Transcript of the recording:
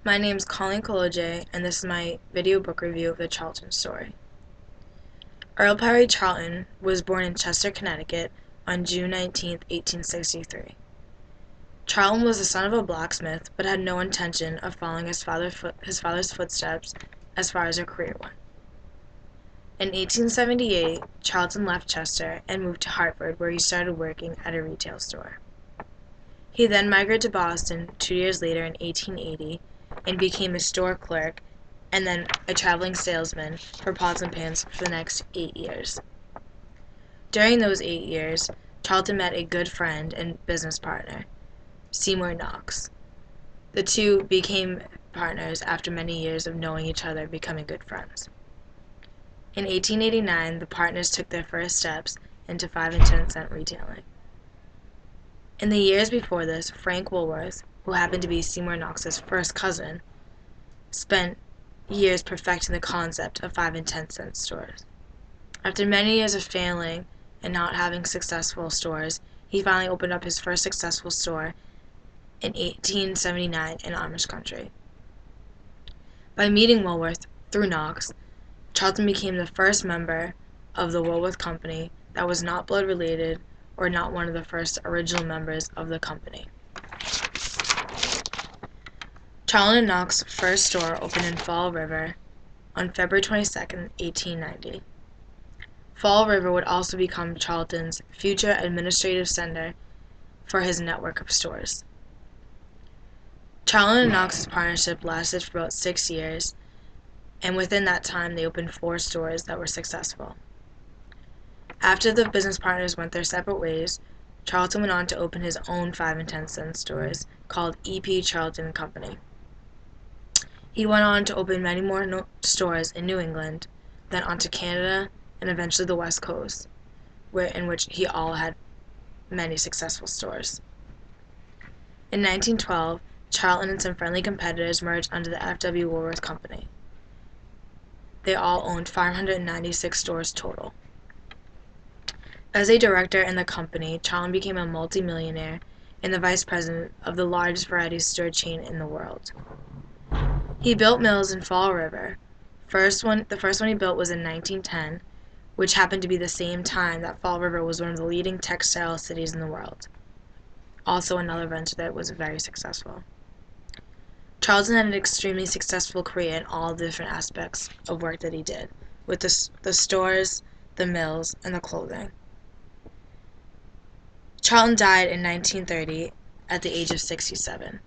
My name is Colleen Collegier, and this is my video book review of the Charlton Story. Earl Perry Charlton was born in Chester, Connecticut on June 19, 1863. Charlton was the son of a blacksmith, but had no intention of following his father's footsteps as far as a career went. In 1878, Charlton left Chester and moved to Hartford, where he started working at a retail store. He then migrated to Boston 2 years later in 1880 and became a store clerk and then a traveling salesman for pots and pans for the next 8 years. During those 8 years, Charlton met a good friend and business partner, Seymour Knox. The two became partners after many years of knowing each other, becoming good friends. In 1889, the partners took their first steps into 5 and 10 cent retailing. In the years before this, Frank Woolworth, who happened to be Seymour Knox's first cousin, spent years perfecting the concept of 5 and 10 cent stores. After many years of failing and not having successful stores, he finally opened up his first successful store in 1879 in Amish country. By meeting Woolworth through Knox, Charlton became the first member of the Woolworth Company that was not blood related or not one of the first original members of the company. Charlton and Knox's first store opened in Fall River on February 22, 1890. Fall River would also become Charlton's future administrative center for his network of stores. Charlton and Knox's partnership lasted for about 6 years, and within that time they opened 4 stores that were successful. After the business partners went their separate ways, Charlton went on to open his own 5 and 10 cent stores called E.P. Charlton Company. He went on to open many more stores in New England, then onto Canada, and eventually the West Coast, in which he all had many successful stores. In 1912, Charlton and some friendly competitors merged under the F.W. Woolworth Company. They all owned 596 stores total. As a director in the company, Charlton became a multi-millionaire and the vice president of the largest variety store chain in the world. He built mills in Fall River. The first one he built was in 1910, which happened to be the same time that Fall River was one of the leading textile cities in the world. Also another venture that was very successful. Charlton had an extremely successful career in all the different aspects of work that he did, with the stores, the mills, and the clothing. Charlton died in 1930 at the age of 67.